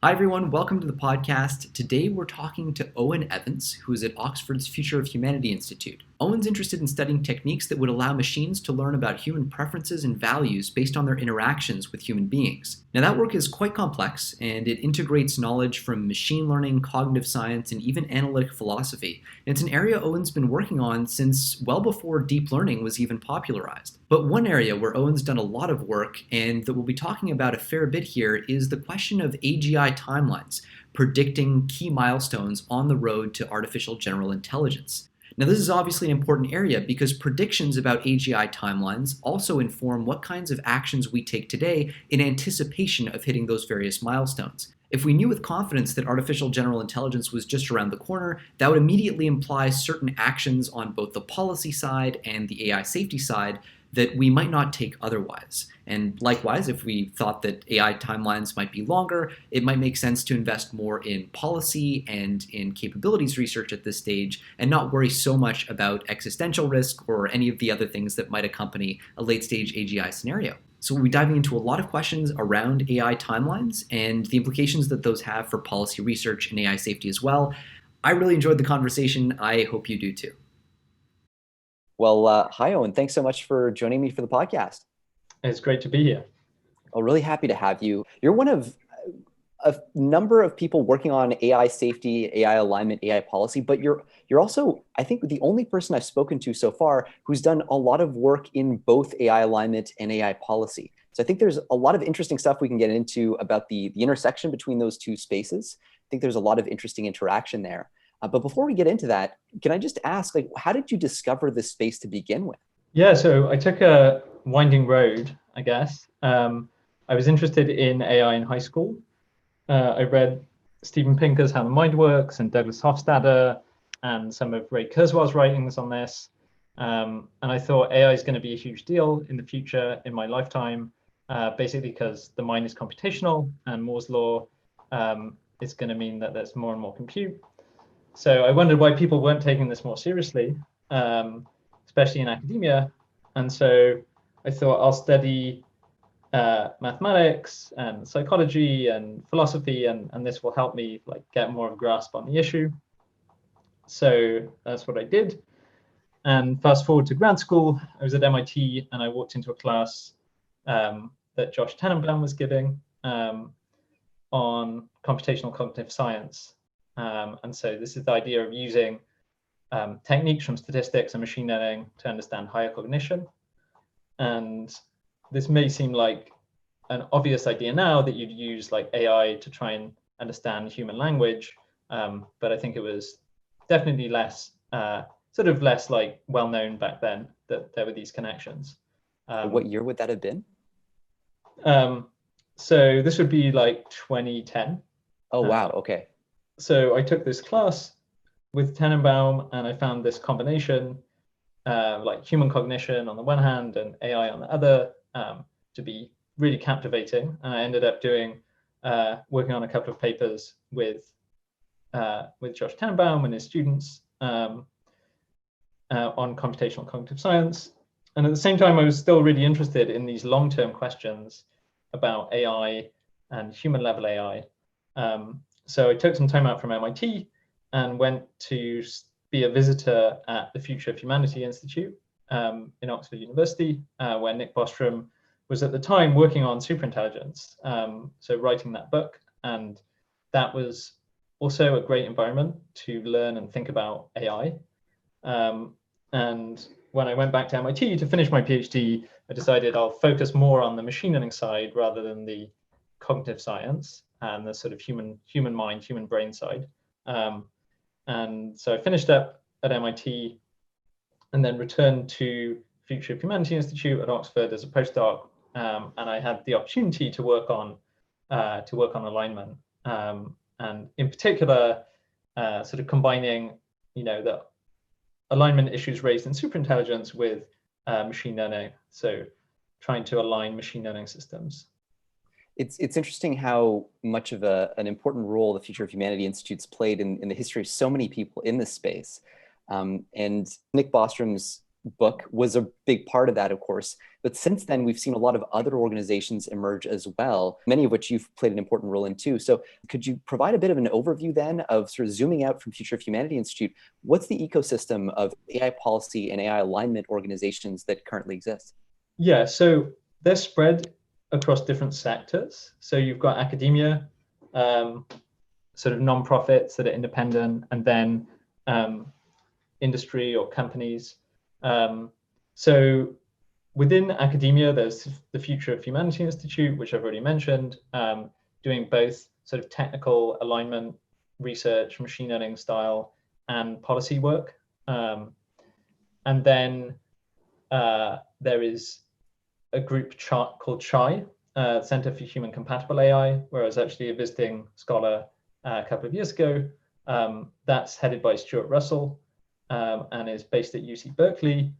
Hi, everyone. Welcome to the podcast. Today, we're talking to Owain Evans, who is at Oxford's Future of Humanity Institute. Owen's interested in studying techniques that would allow machines to learn about human preferences and values based on their interactions with human beings. Now, that work is quite complex, and it integrates knowledge from machine learning, cognitive science, and even analytic philosophy. And it's an area Owen's been working on since well before deep learning was even popularized. But one area where Owen's done a lot of work, and that we'll be talking about a fair bit here, is the question of AGI timelines, predicting key milestones on the road to artificial general intelligence. Now, this is obviously an important area because predictions about AGI timelines also inform what kinds of actions we take today in anticipation of hitting those various milestones. If we knew with confidence that artificial general intelligence was just around the corner, that would immediately imply certain actions on both the policy side and the AI safety side that we might not take otherwise. And likewise, if we thought that AI timelines might be longer, it might make sense to invest more in policy and in capabilities research at this stage and not worry so much about existential risk or any of the other things that might accompany a late-stage AGI scenario. So we'll be diving into a lot of questions around AI timelines and the implications that those have for policy research and AI safety as well. I really enjoyed the conversation. I hope you do too. Well, hi, Owen. Thanks so much for joining me for the podcast. It's great to be here. I'm really happy to have you. You're one of a number of people working on AI safety, AI alignment, AI policy, but you're also, I think, the only person I've spoken to so far who's done a lot of work in both AI alignment and AI policy. So I think there's a lot of interesting stuff we can get into about the intersection between those two spaces. I think there's a lot of interesting interaction there. But before we get into that, can I just ask, how did you discover this space to begin with? Yeah, so I took a winding road, I guess. I was interested in AI in high school. I read Steven Pinker's How the Mind Works and Douglas Hofstadter and some of Ray Kurzweil's writings on this. And I thought AI is going to be a huge deal in the future, in my lifetime, basically because the mind is computational and Moore's law is going to mean that there's more and more compute. So I wondered why people weren't taking this more seriously, especially in academia. And so I thought I'll study mathematics and psychology and philosophy, and this will help me get more of a grasp on the issue. So that's what I did. And fast forward to grad school, I was at MIT and I walked into a class that Josh Tenenbaum was giving on computational cognitive science. And so this is the idea of using techniques from statistics and machine learning to understand higher cognition. And this may seem like an obvious idea now that you'd use AI to try and understand human language, but I think it was definitely less well known back then that there were these connections. What year would that have been? So this would be 2010. Oh, wow. Okay. So I took this class with Tenenbaum and I found this combination, human cognition on the one hand and AI on the other, to be really captivating. And I ended up working on a couple of papers with Josh Tenenbaum and his students on computational cognitive science. And at the same time, I was still really interested in these long-term questions about AI and human level AI. So I took some time out from MIT and went to be a visitor at the Future of Humanity Institute in Oxford University, where Nick Bostrom was at the time working on superintelligence, so writing that book. And that was also a great environment to learn and think about AI. And when I went back to MIT to finish my PhD, I decided I'll focus more on the machine learning side rather than the cognitive science and the sort of human mind, human brain side. And so I finished up at MIT and then returned to Future of Humanity Institute at Oxford as a postdoc. And I had the opportunity to work on alignment, and in particular, sort of combining, the alignment issues raised in superintelligence with machine learning. So trying to align machine learning systems. It's interesting how much of an important role the Future of Humanity Institute's played in the history of so many people in this space. And Nick Bostrom's book was a big part of that, of course. But since then, we've seen a lot of other organizations emerge as well, many of which you've played an important role in too. So could you provide a bit of an overview then of sort of zooming out from Future of Humanity Institute? What's the ecosystem of AI policy and AI alignment organizations that currently exist? Yeah, so they're spread across different sectors. So you've got academia, sort of nonprofits that are independent, and then industry or companies. So within academia, there's the Future of Humanity Institute, which I've already mentioned, doing both sort of technical alignment research, machine learning style, and policy work. And then there is a group called CHI, Center for Human Compatible AI, where I was actually a visiting scholar a couple of years ago. That's headed by Stuart Russell and is based at UC Berkeley.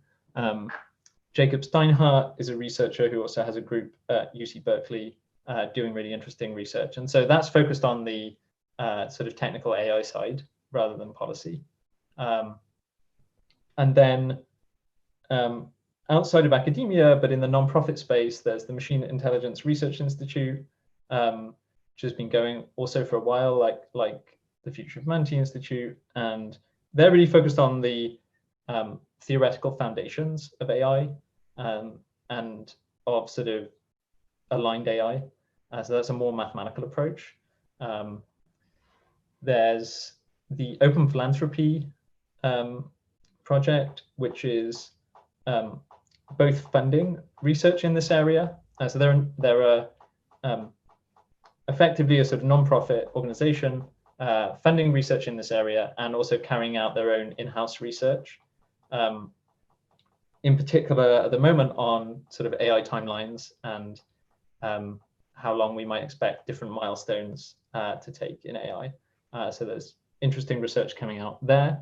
Jacob Steinhardt is a researcher who also has a group at UC Berkeley doing really interesting research. And so that's focused on the sort of technical AI side rather than policy. And then outside of academia, but in the nonprofit space, there's the Machine Intelligence Research Institute, which has been going also for a while, like the Future of Humanity Institute. And they're really focused on the theoretical foundations of AI and of sort of aligned AI. So that's a more mathematical approach. There's the Open Philanthropy project, which is both funding research in this area. So they're effectively a sort of nonprofit organization funding research in this area and also carrying out their own in-house research. In particular, at the moment, on sort of AI timelines and how long we might expect different milestones to take in AI. So there's interesting research coming out there.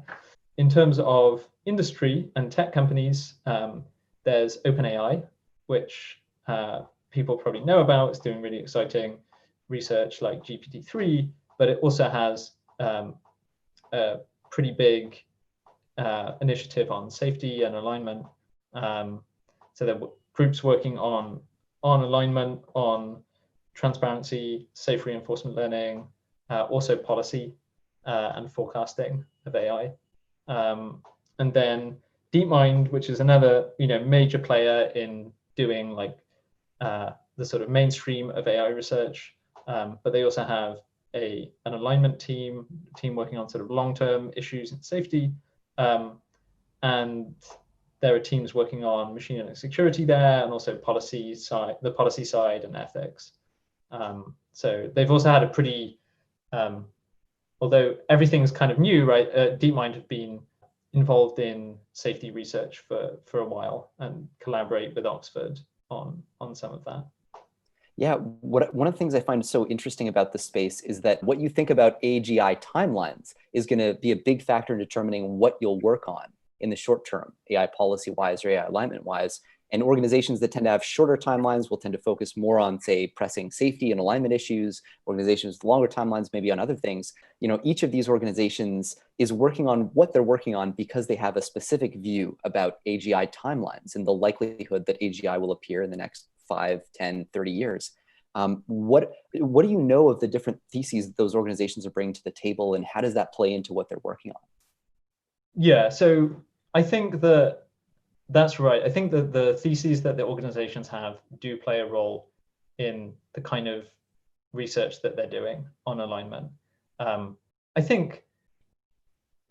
In terms of industry and tech companies, there's OpenAI, which people probably know about. It's doing really exciting research like GPT-3, but it also has a pretty big initiative on safety and alignment. So there are groups working on alignment, on transparency, safe reinforcement learning, also policy and forecasting of AI. And then DeepMind, which is another major player in doing like the sort of mainstream of AI research, but they also have an alignment team working on sort of long-term issues in safety, and there are teams working on machine learning security there, and also the policy side and ethics. So they've also had a pretty, although everything's kind of new, right? DeepMind have been involved in safety research for a while and collaborate with Oxford on some of that. Yeah, one of the things I find so interesting about this space is that what you think about AGI timelines is going to be a big factor in determining what you'll work on in the short term, AI policy-wise or AI alignment-wise. And organizations that tend to have shorter timelines will tend to focus more on, say, pressing safety and alignment issues. Organizations with longer timelines, maybe on other things. Each of these organizations is working on what they're working on because they have a specific view about AGI timelines and the likelihood that AGI will appear in the next 5, 10, 30 years. What do you know of the different theses that those organizations are bringing to the table, and how does that play into what they're working on? Yeah, so I think that's right. I think that the theses that the organizations have do play a role in the kind of research that they're doing on alignment. I think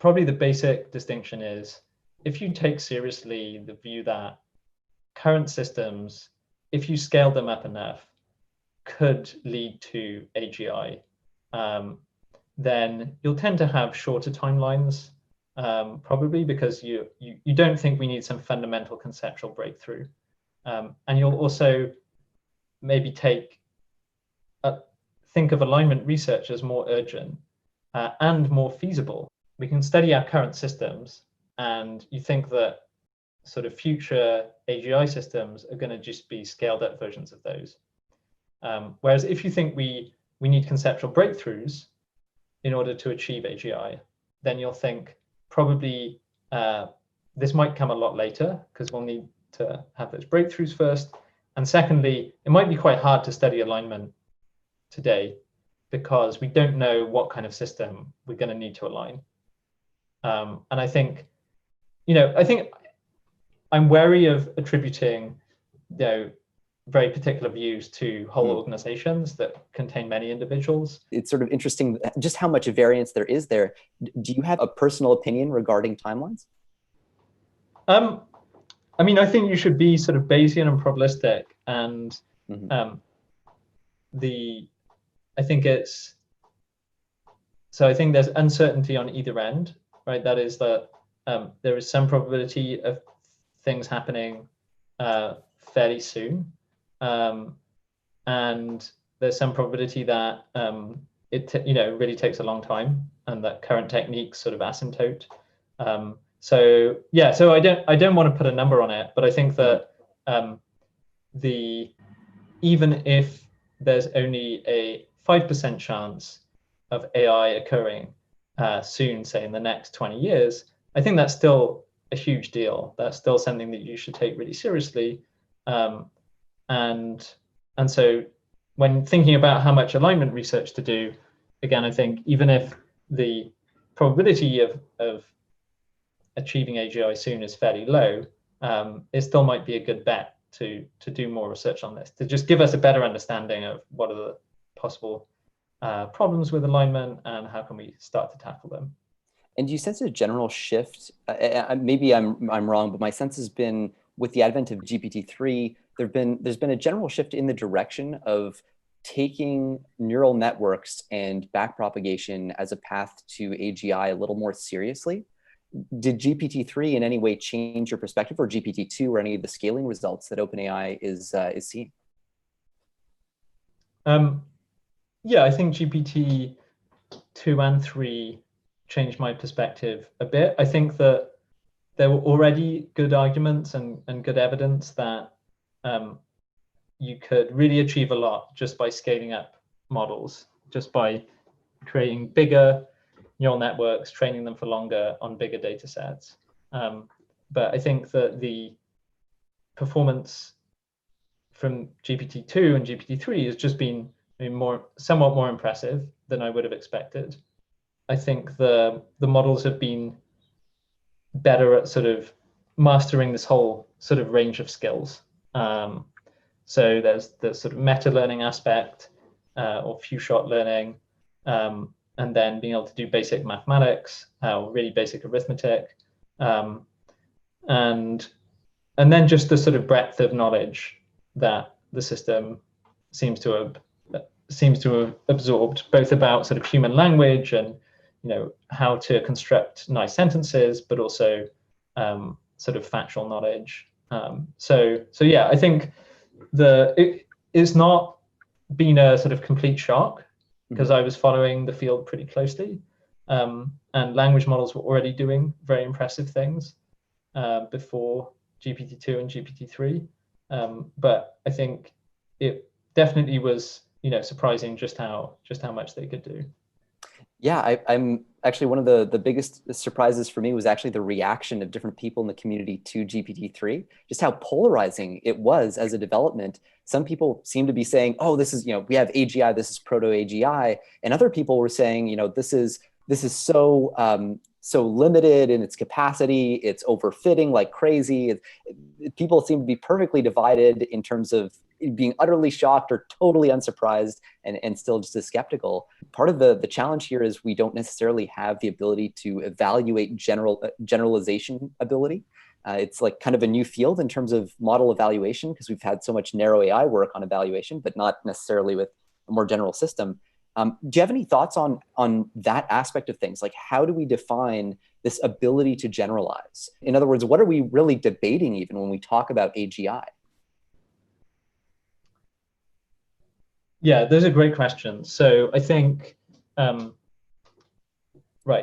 probably the basic distinction is if you take seriously the view that current systems, if you scale them up enough, could lead to AGI, then you'll tend to have shorter timelines. Probably because you don't think we need some fundamental conceptual breakthrough. And you'll also maybe think of alignment research as more urgent and more feasible. We can study our current systems, and you think that sort of future AGI systems are going to just be scaled up versions of those. Whereas if you think we need conceptual breakthroughs in order to achieve AGI, then you'll think probably this might come a lot later because we'll need to have those breakthroughs first. And secondly, it might be quite hard to study alignment today because we don't know what kind of system we're going to need to align. And I think, I think I'm wary of attributing, very particular views to whole organizations that contain many individuals. It's sort of interesting just how much variance there is there. Do you have a personal opinion regarding timelines? I mean, I think you should be sort of Bayesian and probabilistic, and I think there's uncertainty on either end, right? That is that there is some probability of things happening fairly soon, and there's some probability that it really takes a long time, and that current techniques sort of asymptote. So I don't want to put a number on it, but I think that even if there's only a 5% chance of AI occurring soon, say in the next 20 years, I think that's still a huge deal. That's still something that you should take really seriously. And so when thinking about how much alignment research to do, again, I think even if the probability of achieving AGI soon is fairly low, it still might be a good bet to do more research on this, to just give us a better understanding of what are the possible problems with alignment and how can we start to tackle them. And do you sense a general shift? Maybe I'm wrong, but my sense has been with the advent of GPT-3, there's been a general shift in the direction of taking neural networks and backpropagation as a path to AGI a little more seriously. Did GPT-3 in any way change your perspective, or GPT-2, or any of the scaling results that OpenAI is seeing? Yeah, I think GPT-2 and 3 changed my perspective a bit. I think that there were already good arguments and good evidence that you could really achieve a lot just by scaling up models, just by creating bigger neural networks, training them for longer on bigger data sets. But I think that the performance from GPT-2 and GPT-3 has just been somewhat more impressive than I would have expected. I think the models have been better at sort of mastering this whole sort of range of skills. So there's the sort of meta learning aspect or few shot learning, and then being able to do basic mathematics, really basic arithmetic, and then just the sort of breadth of knowledge that the system seems to have absorbed, both about sort of human language and how to construct nice sentences, but also sort of factual knowledge. So yeah, I think it's not been a sort of complete shock, because I was following the field pretty closely, and language models were already doing very impressive things before GPT-2 and GPT-3. But I think it definitely was surprising just how much they could do. Yeah, I'm actually, one of the biggest surprises for me was actually the reaction of different people in the community to GPT-3, just how polarizing it was as a development. Some people seem to be saying, oh, this is, we have AGI, this is proto-AGI. And other people were saying, this is so limited in its capacity, it's overfitting like crazy. People seem to be perfectly divided in terms of being utterly shocked or totally unsurprised and still just as skeptical. Part of the challenge here is we don't necessarily have the ability to evaluate generalization ability. It's like kind of a new field in terms of model evaluation, because we've had so much narrow AI work on evaluation, but not necessarily with a more general system. Do you have any thoughts on that aspect of things? Like, how do we define this ability to generalize? In other words, what are we really debating even when we talk about AGI? Yeah, those are great questions. So I think,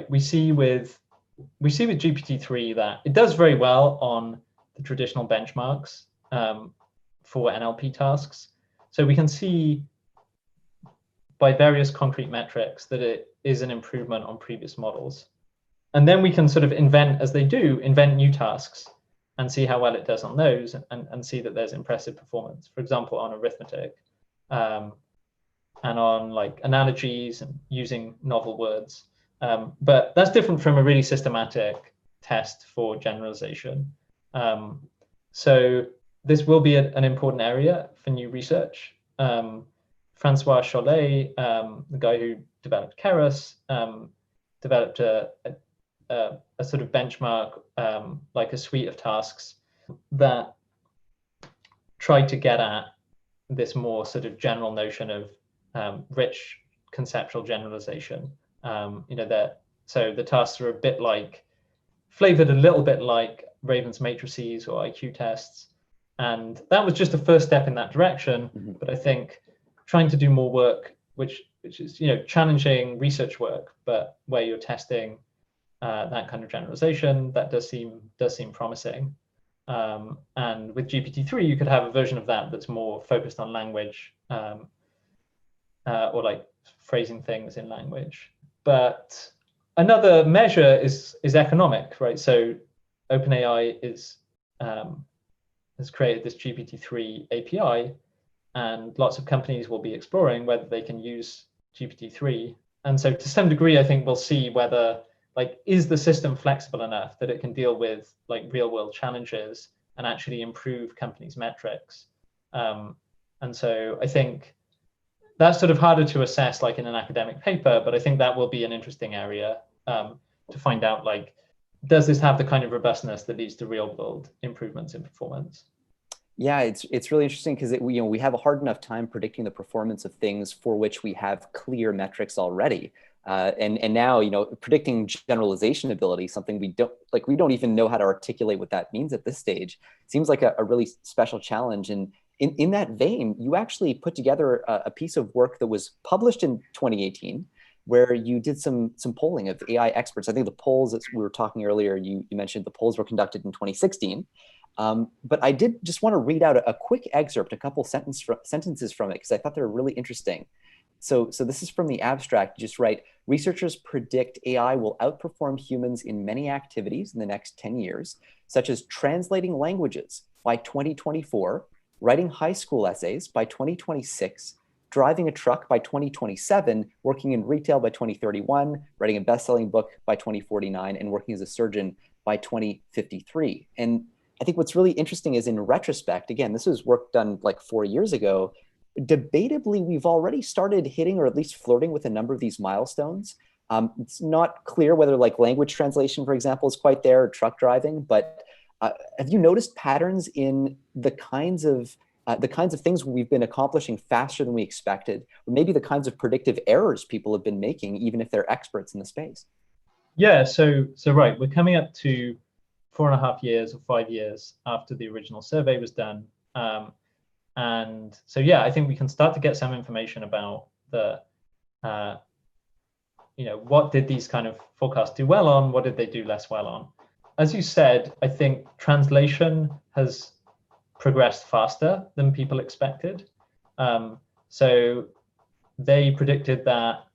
we see with GPT-3 that it does very well on the traditional benchmarks for NLP tasks. So we can see by various concrete metrics that it is an improvement on previous models. And then we can sort of invent new tasks and see how well it does on those, and see that there's impressive performance, for example, on arithmetic, and on like analogies and using novel words. But that's different from a really systematic test for generalization. So this will be an important area for new research. Francois Chollet, the guy who developed Keras, developed a sort of benchmark, like a suite of tasks that try to get at this more sort of general notion of rich conceptual generalization. So the tasks are a bit like, flavored a little bit like Raven's matrices or IQ tests. And that was just a first step in that direction. Mm-hmm. But I think trying to do more work, which is, challenging research work, but where you're testing that kind of generalization, that does seem promising. And with GPT-3, you could have a version of that that's more focused on language, or like phrasing things in language. But another measure is economic, right? So OpenAI has created this GPT-3 API, and lots of companies will be exploring whether they can use GPT-3. And so to some degree, I think we'll see whether, like, is the system flexible enough that it can deal with like real world challenges and actually improve companies' metrics. And so I think that's sort of harder to assess like in an academic paper, but I think that will be an interesting area to find out, like, does this have the kind of robustness that leads to real world improvements in performance? Yeah, it's really interesting because we have a hard enough time predicting the performance of things for which we have clear metrics already, and now predicting generalization ability, something we don't even know how to articulate what that means at this stage, seems like a really special challenge. And in that vein, you actually put together a piece of work that was published in 2018, where you did some polling of AI experts. I think the polls, as we were talking earlier, you mentioned the polls were conducted in 2016. But I did just want to read out a quick excerpt, a couple sentences from it, because I thought they were really interesting. So this is from the abstract. You just write, researchers predict AI will outperform humans in many activities in the next 10 years, such as translating languages by 2024, writing high school essays by 2026, driving a truck by 2027, working in retail by 2031, writing a best-selling book by 2049, and working as a surgeon by 2053. And I think what's really interesting is, in retrospect, again, this was work done like 4 years ago, debatably, we've already started hitting or at least flirting with a number of these milestones. It's not clear whether like language translation, for example, is quite there, or truck driving, but have you noticed patterns in the kinds of things we've been accomplishing faster than we expected, or maybe the kinds of predictive errors people have been making, even if they're experts in the space? Yeah, so right, we're coming up to 4.5 years or 5 years after the original survey was done. And so, yeah, I think we can start to get some information about the, what did these kind of forecasts do well on? What did they do less well on? As you said, I think translation has progressed faster than people expected. So they predicted that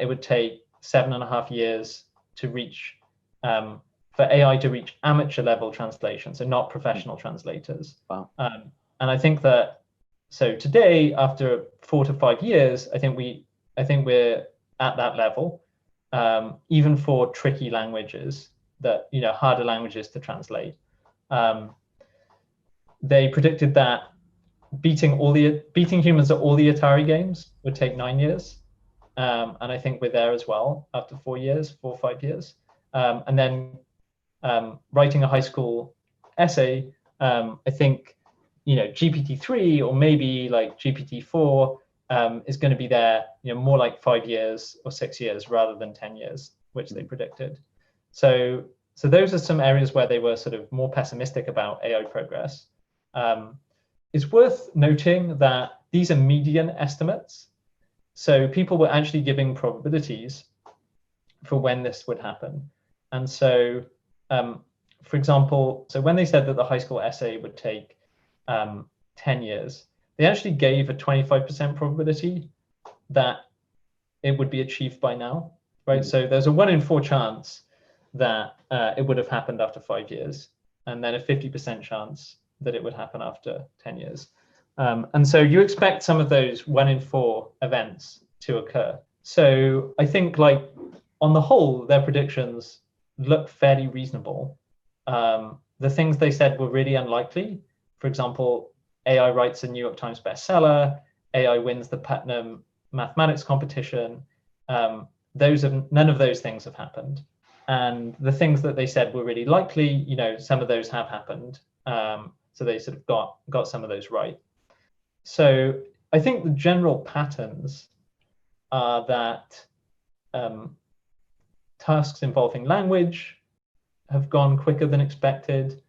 it would take 7.5 years to reach, for AI to reach amateur level translation, so not professional translators. Wow. And I think that, so today, after 4 to 5 years, I think we're at that level, even for tricky languages, that harder languages to translate. They predicted that beating humans at all the Atari games would take 9 years, and I think we're there as well after 4 or 5 years. And then writing a high school essay, I think GPT-3 or maybe like GPT-4 is going to be there, more like 5 years or 6 years rather than 10 years, which they predicted. So those are some areas where they were sort of more pessimistic about AI progress. It's worth noting that these are median estimates. So people were actually giving probabilities for when this would happen. And so, for example, so when they said that the high school essay would take 10 years, they actually gave a 25% probability that it would be achieved by now, right? So there's a 1 in 4 chance that it would have happened after 5 years, and then a 50% chance that it would happen after 10 years. And so you expect some of those 1 in 4 events to occur. So I think, like, on the whole, their predictions look fairly reasonable. The things they said were really unlikely. For example, AI writes a New York Times bestseller, AI wins the Putnam mathematics competition. None of those things have happened. And the things that they said were really likely, you know, some of those have happened. So they sort of got some of those right. So I think the general patterns are that tasks involving language have gone quicker than expected.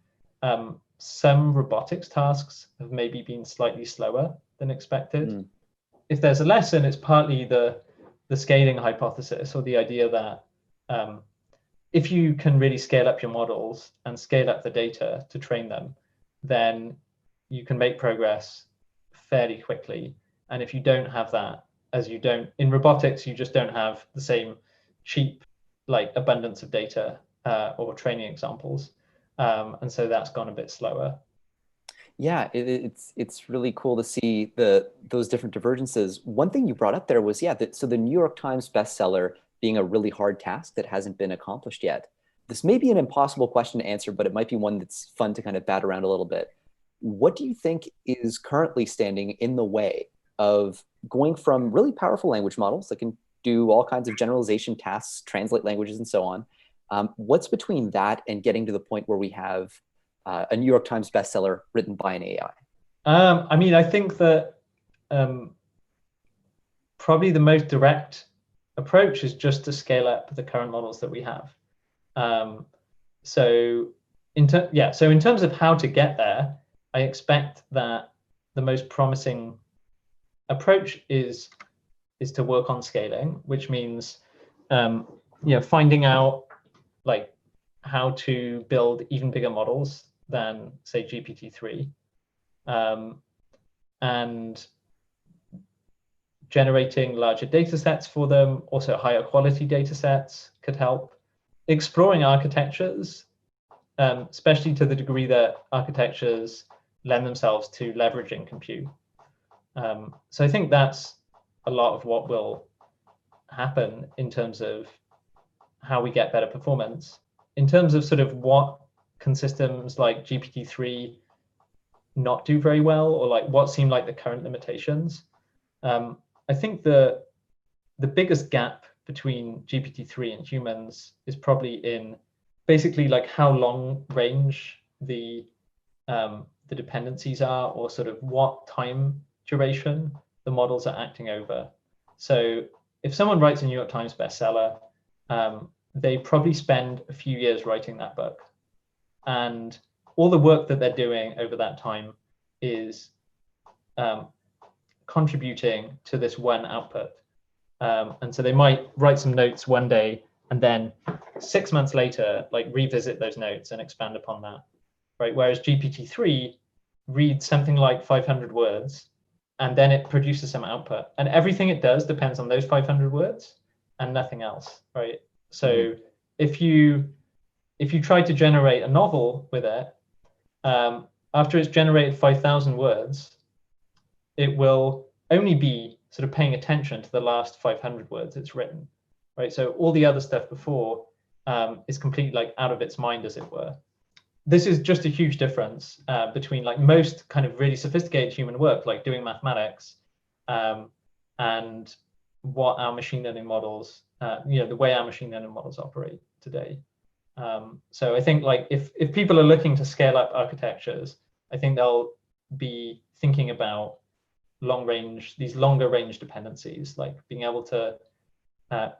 Some robotics tasks have maybe been slightly slower than expected. If there's a lesson, it's partly the scaling hypothesis, or the idea that if you can really scale up your models and scale up the data to train them, then you can make progress fairly quickly. And if you don't have that, in robotics, you just don't have the same cheap, like, abundance of data or training examples. And so that's gone a bit slower. Yeah, it's really cool to see those different divergences. One thing you brought up there was, so the New York Times bestseller being a really hard task that hasn't been accomplished yet. This may be an impossible question to answer, but it might be one that's fun to kind of bat around a little bit. What do you think is currently standing in the way of going from really powerful language models that can do all kinds of generalization tasks, translate languages, and so on? What's between that and getting to the point where we have a New York Times bestseller written by an AI? I mean, I think that probably the most direct approach is just to scale up the current models that we have. So in terms of how to get there, I expect that the most promising approach is to work on scaling, which means finding out, like, how to build even bigger models than, say, GPT-3, and generating larger data sets for them. Also, higher quality data sets could help. Exploring architectures, especially to the degree that architectures lend themselves to leveraging compute. So I think that's a lot of what will happen in terms of how we get better performance. In terms of sort of what can systems like GPT-3 not do very well, or like what seem like the current limitations, I think the biggest gap between GPT-3 and humans is probably in basically, like, how long range the dependencies are, or sort of what time duration the models are acting over. So if someone writes a New York Times bestseller, they probably spend a few years writing that book. And all the work that they're doing over that time is contributing to this one output. And so they might write some notes one day, and then 6 months later, like, revisit those notes and expand upon that, right? Whereas GPT-3 reads something like 500 words, and then it produces some output. And everything it does depends on those 500 words and nothing else, right? So if you try to generate a novel with it, after it's generated 5,000 words, it will only be sort of paying attention to the last 500 words it's written, right? So all the other stuff before is completely, like, out of its mind, as it were. This is just a huge difference between, like, most kind of really sophisticated human work, like doing mathematics, and what our machine learning models, the way our machine learning models operate today. So I think, like, if people are looking to scale up architectures, I think they'll be thinking about these longer range dependencies, like being able to,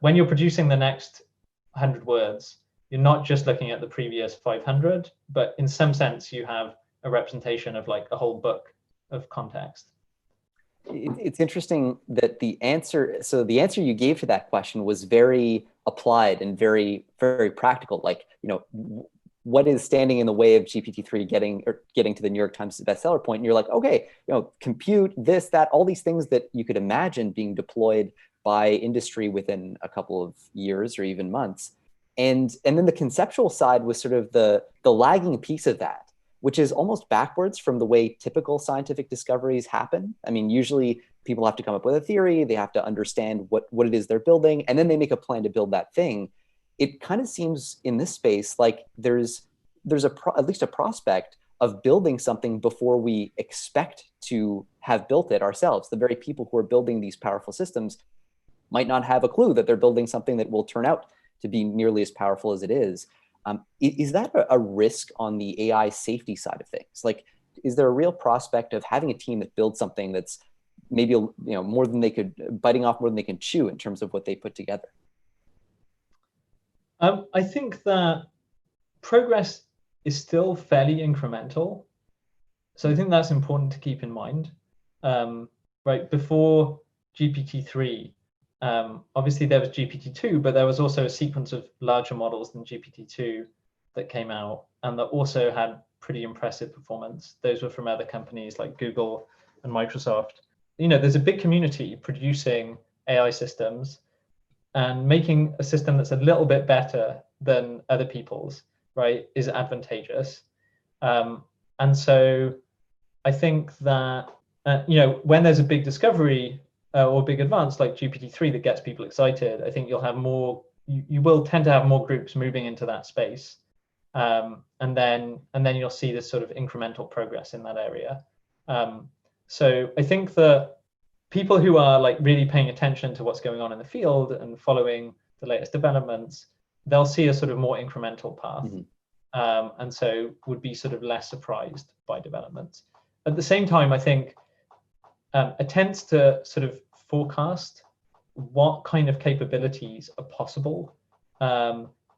when you're producing the next 100 words, you're not just looking at the previous 500, but in some sense you have a representation of, like, a whole book of context. It's interesting that the answer you gave to that question was very applied and very, very practical. Like, what is standing in the way of GPT-3 getting to the New York Times bestseller point? And you're like, okay, compute this, that, all these things that you could imagine being deployed by industry within a couple of years or even months. And then the conceptual side was sort of the lagging piece of that, which is almost backwards from the way typical scientific discoveries happen. I mean, usually people have to come up with a theory, they have to understand what it is they're building, and then they make a plan to build that thing. It kind of seems in this space like there's at least a prospect of building something before we expect to have built it ourselves. The very people who are building these powerful systems might not have a clue that they're building something that will turn out to be nearly as powerful as it is. Is that a risk on the AI safety side of things? Like, is there a real prospect of having a team that builds something that's maybe more than they could, biting off more than they can chew in terms of what they put together? I think that progress is still fairly incremental. So I think that's important to keep in mind. Right, before GPT-3, obviously there was GPT-2, but there was also a sequence of larger models than GPT-2 that came out and that also had pretty impressive performance. Those were from other companies like Google and Microsoft. There's a big community producing AI systems, and making a system that's a little bit better than other people's, right, is advantageous. And so I think that, when there's a big discovery or big advance like GPT-3 that gets people excited, I think you'll have more, you will tend to have more groups moving into that space. And then you'll see this sort of incremental progress in that area. So I think that people who are like really paying attention to what's going on in the field and following the latest developments, they'll see a sort of more incremental path. Mm-hmm. And so would be sort of less surprised by developments. At the same time, I think attempts to sort of forecast what kind of capabilities are possible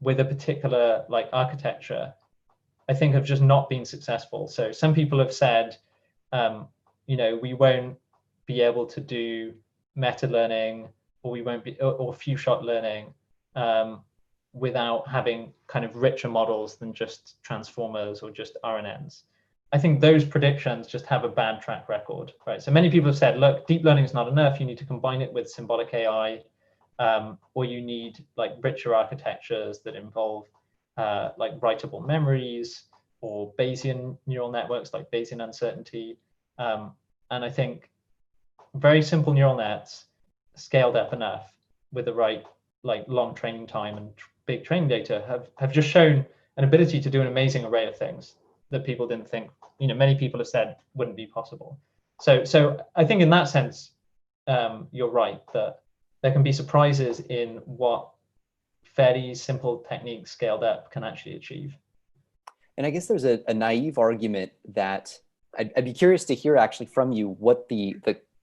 with a particular like architecture, I think have just not been successful. So some people have said, we won't be able to do meta learning, or we won't be, or few shot learning without having kind of richer models than just transformers or just RNNs. I think those predictions just have a bad track record, right? So many people have said, look, deep learning is not enough. You need to combine it with symbolic AI, or you need like richer architectures that involve like writable memories or Bayesian neural networks like Bayesian uncertainty. And I think very simple neural nets scaled up enough with the right like long training time and big training data have just shown an ability to do an amazing array of things that people didn't think, many people have said wouldn't be possible. So I think in that sense, you're right that there can be surprises in what fairly simple techniques scaled up can actually achieve. And I guess there's a naive argument that I'd be curious to hear actually from you what the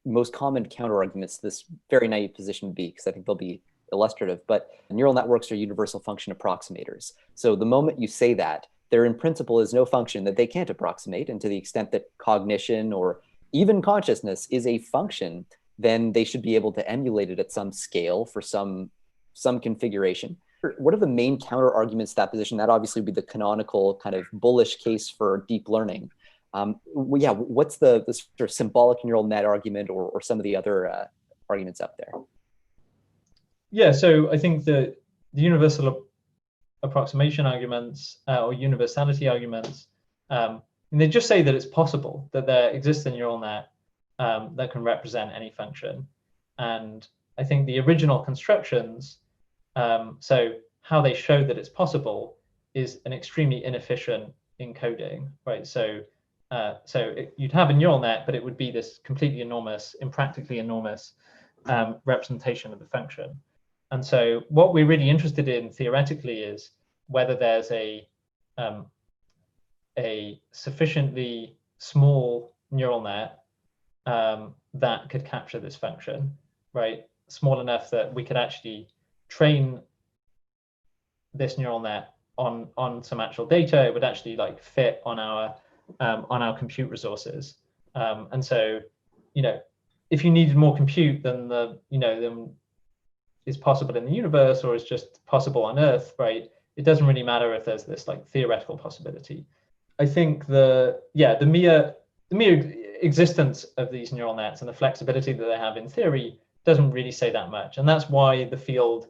most common counter arguments to this very naive position would be, because I think they'll be illustrative. But neural networks are universal function approximators. So the moment you say that, there in principle is no function that they can't approximate. And to the extent that cognition or even consciousness is a function, then they should be able to emulate it at some scale for some configuration. What are the main counter arguments to that position? That obviously would be the canonical kind of bullish case for deep learning. What's the sort of symbolic neural net argument or some of the other arguments up there? Yeah, so I think the universal approximation arguments or universality arguments, and they just say that it's possible that there exists a neural net that can represent any function. And I think the original constructions, so how they show that it's possible is an extremely inefficient encoding, right? So you'd have a neural net, but it would be this completely enormous, impractically enormous representation of the function. And so what we're really interested in theoretically is whether there's a sufficiently small neural net that could capture this function, right? Small enough that we could actually train this neural net on some actual data. It would actually like fit on our compute resources. And so, if you needed more compute than than is possible in the universe or is just possible on Earth, right? It doesn't really matter if there's this like theoretical possibility. I think the mere existence of these neural nets and the flexibility that they have in theory doesn't really say that much. And that's why the field,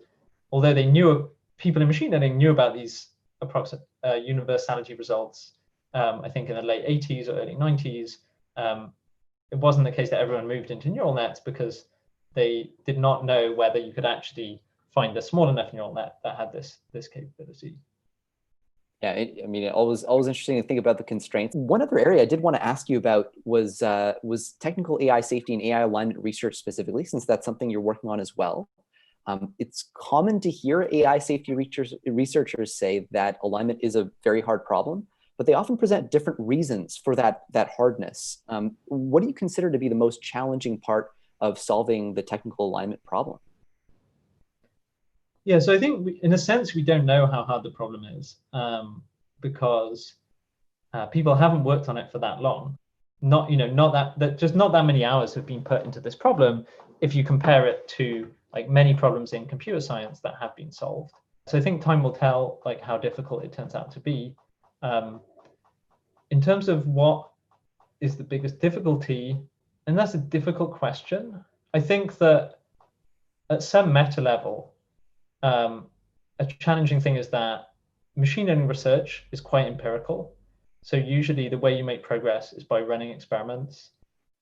although they knew people in machine learning knew about these approximate universality results, I think in the late 80s or early 90s. It wasn't the case that everyone moved into neural nets because they did not know whether you could actually find a small enough neural net that had this capability. Yeah, I mean, always interesting to think about the constraints. One other area I did want to ask you about was technical AI safety and AI alignment research specifically, since that's something you're working on as well. It's common to hear AI safety researchers say that alignment is a very hard problem, but they often present different reasons for that hardness. What do you consider to be the most challenging part of solving the technical alignment problem? Yeah, so I think in a sense, we don't know how hard the problem is because people haven't worked on it for that long. Not that many hours have been put into this problem if you compare it to like many problems in computer science that have been solved. So I think time will tell like how difficult it turns out to be. In terms of what is the biggest difficulty, and that's a difficult question. I think that at some meta level, a challenging thing is that machine learning research is quite empirical. So usually the way you make progress is by running experiments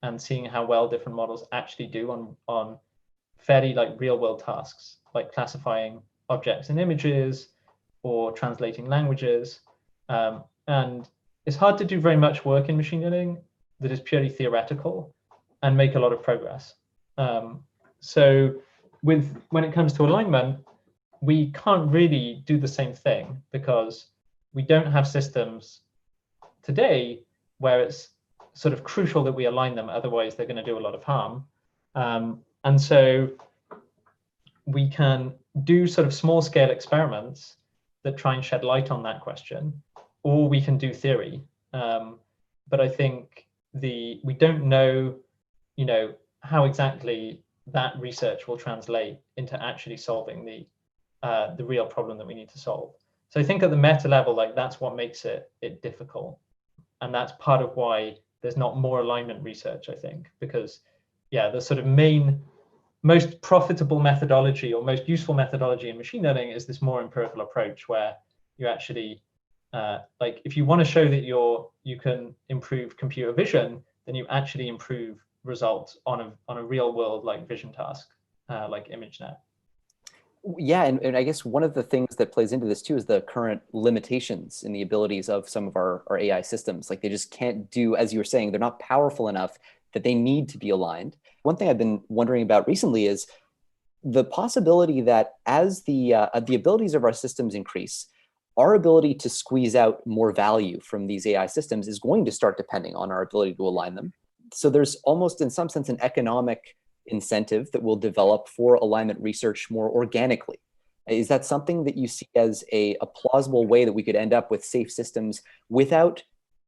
and seeing how well different models actually do on fairly like real world tasks, like classifying objects and images or translating languages. And it's hard to do very much work in machine learning that is purely theoretical and make a lot of progress. So when it comes to alignment, we can't really do the same thing because we don't have systems today where it's sort of crucial that we align them, otherwise they're going to do a lot of harm. And so we can do sort of small scale experiments that try and shed light on that question, or we can do theory. But I think we don't know, how exactly that research will translate into actually solving the real problem that we need to solve. So I think at the meta level, like that's what makes it difficult. And that's part of why there's not more alignment research, I think, because the sort of most profitable methodology or most useful methodology in machine learning is this more empirical approach where you actually, like if you want to show that you can improve computer vision, then you actually improve results on a real world like vision task, like ImageNet. Yeah, and I guess one of the things that plays into this too is the current limitations in the abilities of some of our AI systems. Like they just can't do, as you were saying, they're not powerful enough that they need to be aligned. One thing I've been wondering about recently is the possibility that as the abilities of our systems increase, our ability to squeeze out more value from these AI systems is going to start depending on our ability to align them. So there's almost in some sense an economic incentive that will develop for alignment research more organically. Is that something that you see as a plausible way that we could end up with safe systems without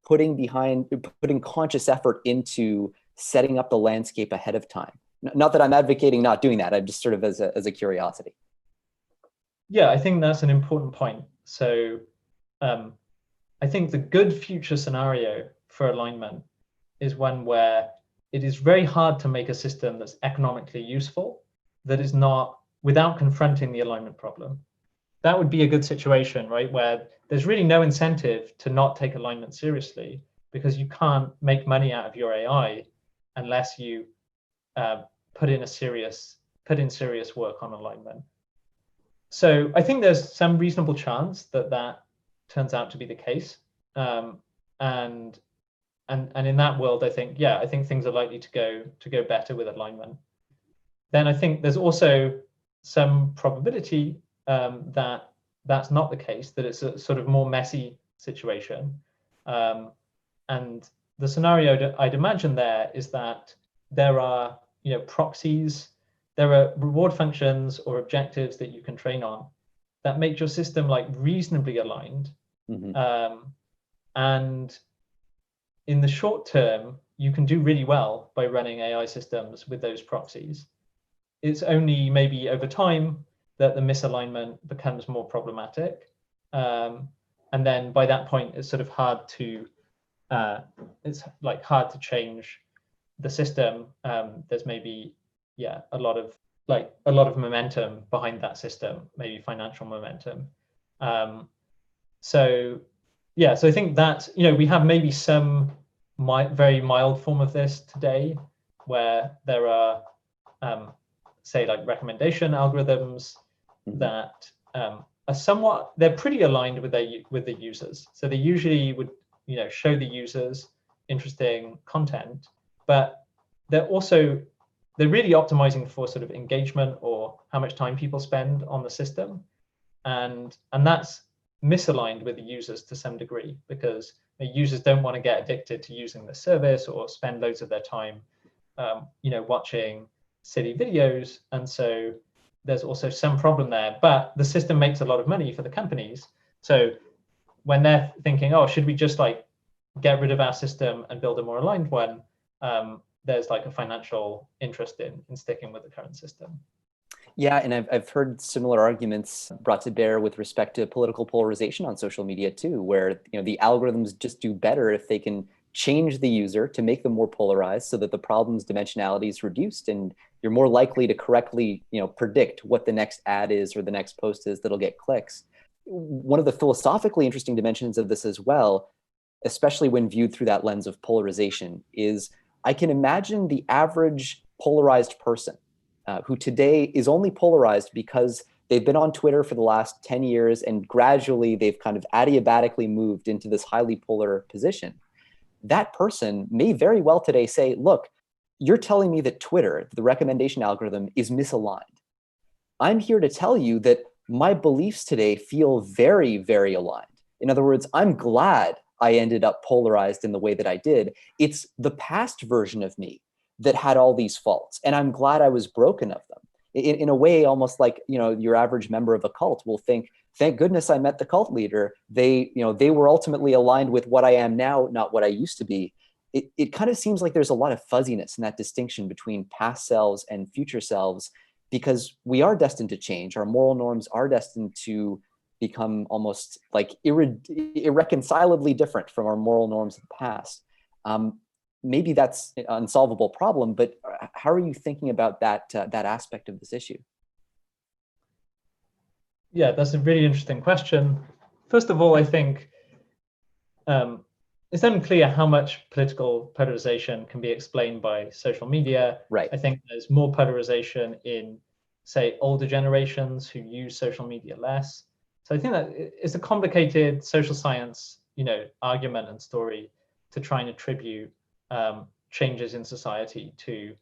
putting conscious effort into setting up the landscape ahead of time? Not that I'm advocating not doing that. I'm just sort of as a curiosity. Yeah, I think that's an important point. So I think the good future scenario for alignment is one where it is very hard to make a system that's economically useful, that is not without confronting the alignment problem. That would be a good situation, right? Where there's really no incentive to not take alignment seriously because you can't make money out of your AI unless you put in serious work on alignment. So I think there's some reasonable chance that turns out to be the case. And in that world, I think things are likely to go better with alignment. Then I think there's also some probability that that's not the case, that it's a sort of more messy situation. And the scenario that I'd imagine there is that there are proxies, there are reward functions or objectives that you can train on that make your system like reasonably aligned. Mm-hmm. And in the short term, you can do really well by running AI systems with those proxies. It's only maybe over time that the misalignment becomes more problematic. And then by that point, it's sort of hard to change the system. There's maybe, a lot of like a lot of momentum behind that system, maybe financial momentum. So yeah, so I think that, we have maybe some very mild form of this today, where there are, say, like recommendation algorithms that are they're pretty aligned with the users. So they usually would, show the users interesting content, but they're really optimizing for sort of engagement or how much time people spend on the system, and that's misaligned with the users to some degree, because the users don't want to get addicted to using the service or spend loads of their time, watching silly videos. And so there's also some problem there. But the system makes a lot of money for the companies. So when they're thinking, oh, should we just like get rid of our system and build a more aligned one, there's like a financial interest in sticking with the current system. Yeah, and I've heard similar arguments brought to bear with respect to political polarization on social media too, where the algorithms just do better if they can change the user to make them more polarized, so that the problem's dimensionality is reduced, and you're more likely to correctly predict what the next ad is or the next post is that'll get clicks. One of the philosophically interesting dimensions of this as well, especially when viewed through that lens of polarization, is I can imagine the average polarized person who today is only polarized because they've been on Twitter for the last 10 years and gradually they've kind of adiabatically moved into this highly polar position. That person may very well today say, look, you're telling me that Twitter, the recommendation algorithm, is misaligned. I'm here to tell you that my beliefs today feel very, very aligned. In other words, I'm glad I ended up polarized in the way that I did. It's the past version of me that had all these faults, and I'm glad I was broken of them. In a way, almost like your average member of a cult will think, thank goodness I met the cult leader. They were ultimately aligned with what I am now, not what I used to be. It kind of seems like there's a lot of fuzziness in that distinction between past selves and future selves, because we are destined to change. Our moral norms are destined to become almost like irreconcilably different from our moral norms of the past. Maybe that's an unsolvable problem, but how are you thinking about that aspect of this issue? Yeah, that's a really interesting question. First of all, I think it's unclear how much political polarization can be explained by social media. Right. I think there's more polarization in, say, older generations who use social media less. So I think that it's a complicated social science, argument and story to try and attribute changes in society to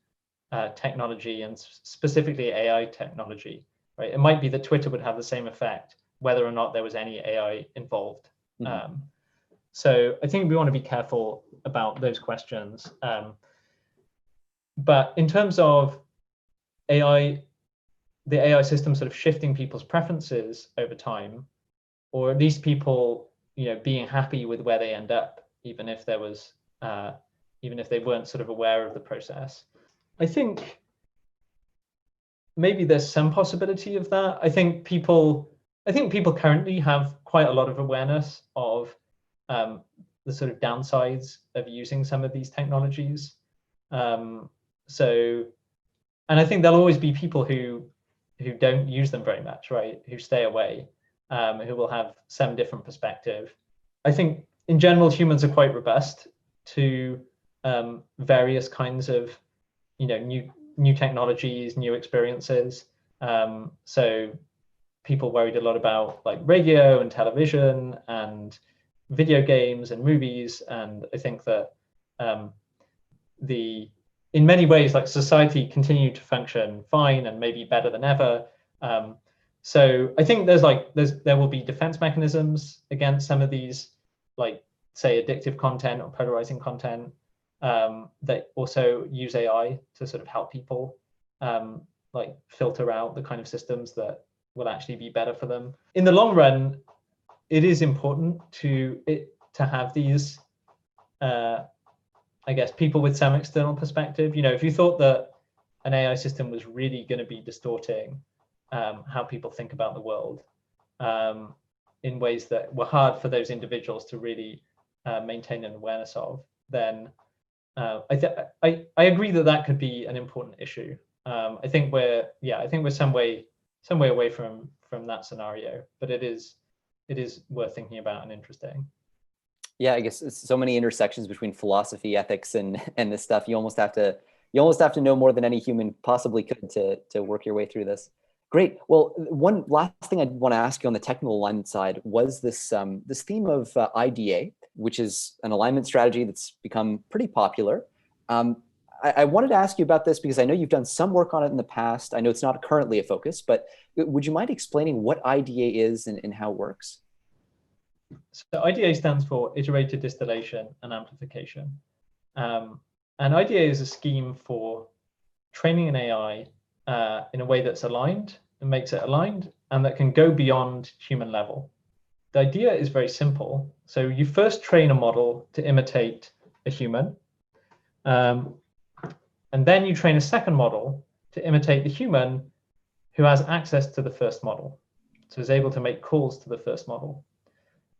technology, and specifically AI technology. Right? It might be that Twitter would have the same effect whether or not there was any AI involved. Mm-hmm. So I think we want to be careful about those questions. But in terms of AI, the AI system sort of shifting people's preferences over time, or at least people, being happy with where they end up, even if there was, even if they weren't sort of aware of the process. I think maybe there's some possibility of that. I think people currently have quite a lot of awareness of the sort of downsides of using some of these technologies. And I think there'll always be people who don't use them very much, right? Who stay away, who will have some different perspective. I think in general, humans are quite robust to various kinds of, new technologies, new experiences. So people worried a lot about like radio and television and video games and movies. And I think that in many ways, like society continued to function fine and maybe better than ever. So I think there will be defense mechanisms against some of these, like say addictive content or polarizing content, that also use AI to sort of help people like filter out the kind of systems that will actually be better for them. In the long run, it is important to have these, I guess, people with some external perspective. If you thought that an AI system was really going to be distorting how people think about the world in ways that were hard for those individuals to really maintain an awareness of, then I agree that could be an important issue. I think we're some way away from that scenario, but it is worth thinking about and interesting. Yeah, I guess it's so many intersections between philosophy, ethics, and this stuff. You almost have to know more than any human possibly could to work your way through this. Great. Well, one last thing I want to ask you on the technical alignment side was this this theme of IDA, which is an alignment strategy that's become pretty popular. I wanted to ask you about this because I know you've done some work on it in the past. I know it's not currently a focus, but would you mind explaining what IDA is and how it works? So IDA stands for iterated distillation and amplification. And IDA is a scheme for training an AI in a way that's aligned and makes it aligned and that can go beyond human level. The idea is very simple. So you first train a model to imitate a human. And then you train a second model to imitate the human who has access to the first model, so is able to make calls to the first model.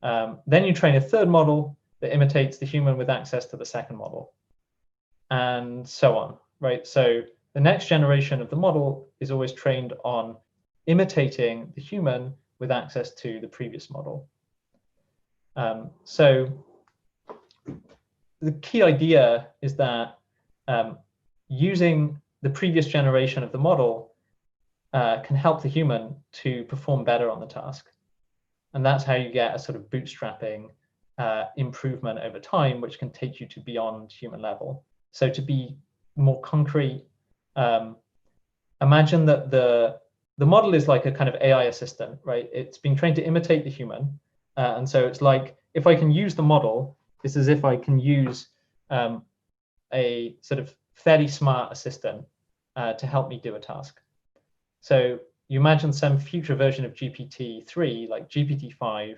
Then you train a third model that imitates the human with access to the second model, and so on, right? So the next generation of the model is always trained on imitating the human with access to the previous model. So the key idea is that using the previous generation of the model can help the human to perform better on the task. And that's how you get a sort of bootstrapping improvement over time, which can take you to beyond human level. So to be more concrete, imagine that the model is like a kind of AI assistant, right? It's being trained to imitate the human. And so it's like, if I can use the model, it's as if I can use a sort of fairly smart assistant to help me do a task. So you imagine some future version of GPT-3, like GPT-5.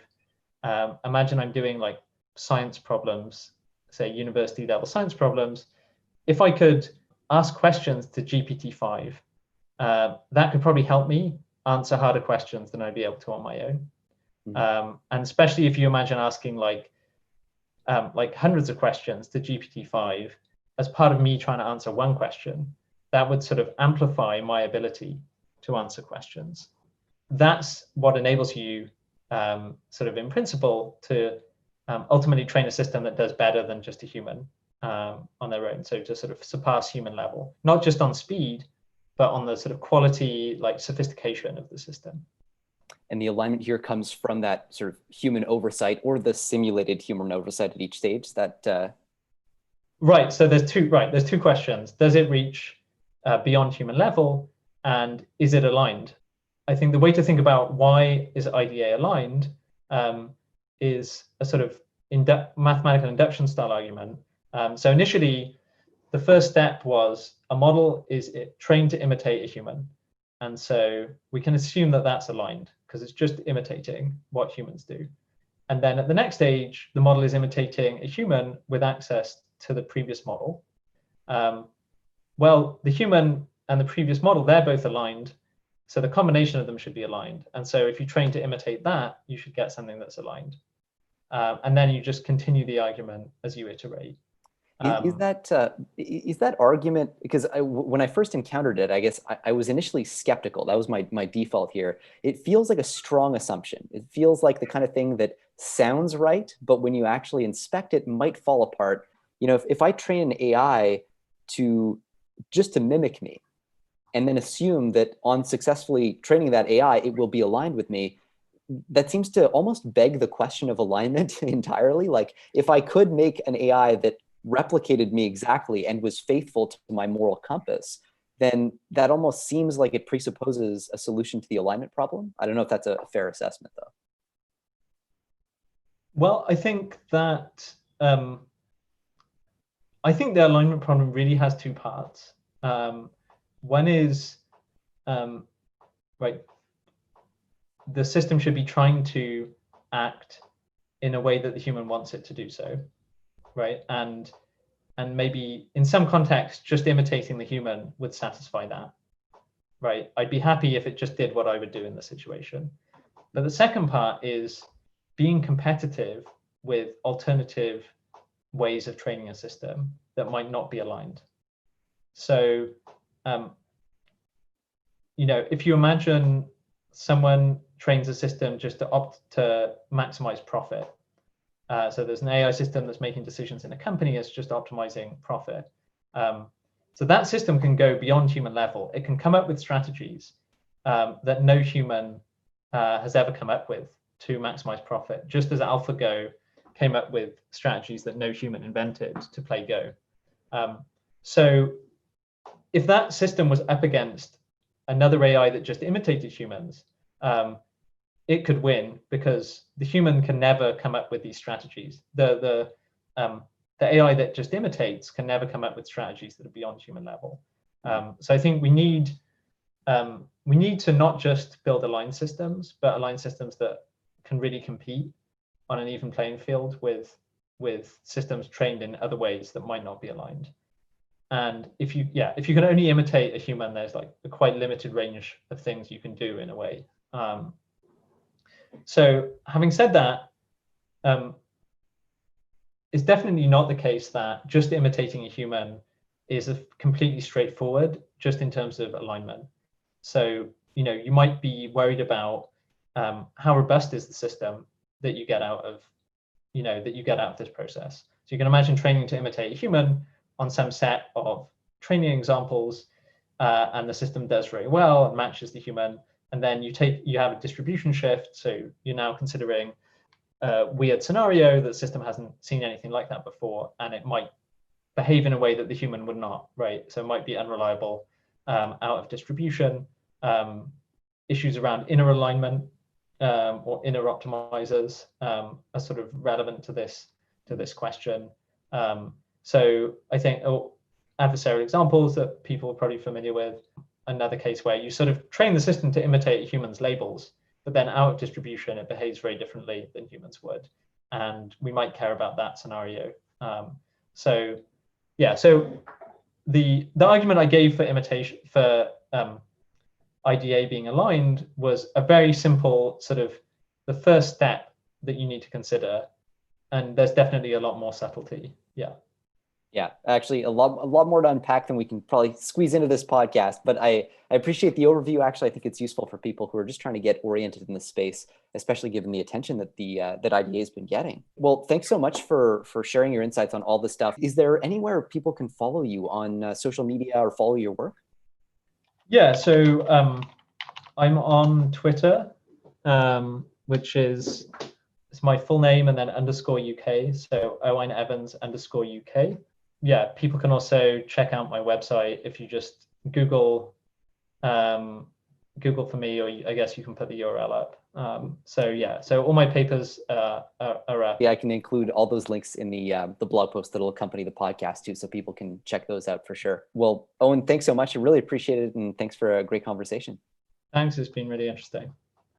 Imagine I'm doing like science problems, say university level science problems. If I could ask questions to GPT-5, that could probably help me answer harder questions than I'd be able to on my own. Mm-hmm. And especially if you imagine asking like hundreds of questions to GPT-5 as part of me trying to answer one question, that would sort of amplify my ability to answer questions. That's what enables you sort of in principle to ultimately train a system that does better than just a human on their own. So to sort of surpass human level, not just on speed, but on the sort of quality, like sophistication of the system. And the alignment here comes from that sort of human oversight or the simulated human oversight at each stage. That Right. So there's two questions. Does it reach beyond human level, and is it aligned? I think the way to think about why is IDA aligned is a sort of mathematical induction style argument. So initially, the first step was a model is trained to imitate a human. And so we can assume that that's aligned because it's just imitating what humans do. And then at the next stage, the model is imitating a human with access to the previous model. Well, the human and the previous model, they're both aligned. So the combination of them should be aligned. And so if you train to imitate that, you should get something that's aligned. And then you just continue the argument as you iterate. Is that argument, because when I first encountered it, I guess I was initially skeptical. That was my default here. It feels like a strong assumption. It feels like the kind of thing that sounds right, but when you actually inspect it, might fall apart. You know, if I train an AI to mimic me, and then assume that on successfully training that AI, it will be aligned with me, that seems to almost beg the question of alignment entirely. Like, if I could make an AI that replicated me exactly and was faithful to my moral compass, then that almost seems like it presupposes a solution to the alignment problem. I don't know if that's a fair assessment, though. Well, I think that the alignment problem really has two parts. One is, right, the system should be trying to act in a way that the human wants it to do so, right? And maybe in some context, just imitating the human would satisfy that, right? I'd be happy if it just did what I would do in the situation. But the second part is being competitive with alternative ways of training a system that might not be aligned. So if you imagine someone trains a system just to maximize profit. So there's an AI system that's making decisions in a company, it's just optimizing profit. So that system can go beyond human level. It can come up with strategies that no human has ever come up with to maximize profit, just as AlphaGo came up with strategies that no human invented to play Go. So if that system was up against another AI that just imitated humans, it could win because the human can never come up with these strategies. The AI that just imitates can never come up with strategies that are beyond human level. So I think we need to not just build aligned systems, but aligned systems that can really compete on an even playing field with systems trained in other ways that might not be aligned. And if you can only imitate a human, there's like a quite limited range of things you can do in a way. So having said that, it's definitely not the case that just imitating a human is completely straightforward just in terms of alignment. So you might be worried about how robust is the system that you get out of this process. So you can imagine training to imitate a human on some set of training examples, and the system does very well and matches the human. And then you have a distribution shift. So you're now considering a weird scenario that the system hasn't seen anything like that before, and it might behave in a way that the human would not, right? So it might be unreliable, out of distribution, issues around inner alignment or inner optimizers are sort of relevant to this question. So I think adversarial examples that people are probably familiar with. Another case where you sort of train the system to imitate a human's labels, but then out of distribution, it behaves very differently than humans would. And we might care about that scenario. So the argument I gave for imitation, for IDA being aligned, was a very simple sort of the first step that you need to consider. And there's definitely a lot more subtlety. Yeah, actually a lot more to unpack than we can probably squeeze into this podcast, but I appreciate the overview. Actually, I think it's useful for people who are just trying to get oriented in the space, especially given the attention that that IDA has been getting. Well, thanks so much for sharing your insights on all this stuff. Is there anywhere people can follow you on social media or follow your work? Yeah, so I'm on Twitter, which is my full name and then _UK. So Owain Evans _UK. Yeah, people can also check out my website if you just Google for me, or I guess you can put the URL up. So all my papers are up. Yeah, I can include all those links in the blog post that'll accompany the podcast too, so people can check those out for sure. Well, Owain, thanks so much. I really appreciate it, and thanks for a great conversation. Thanks, it's been really interesting.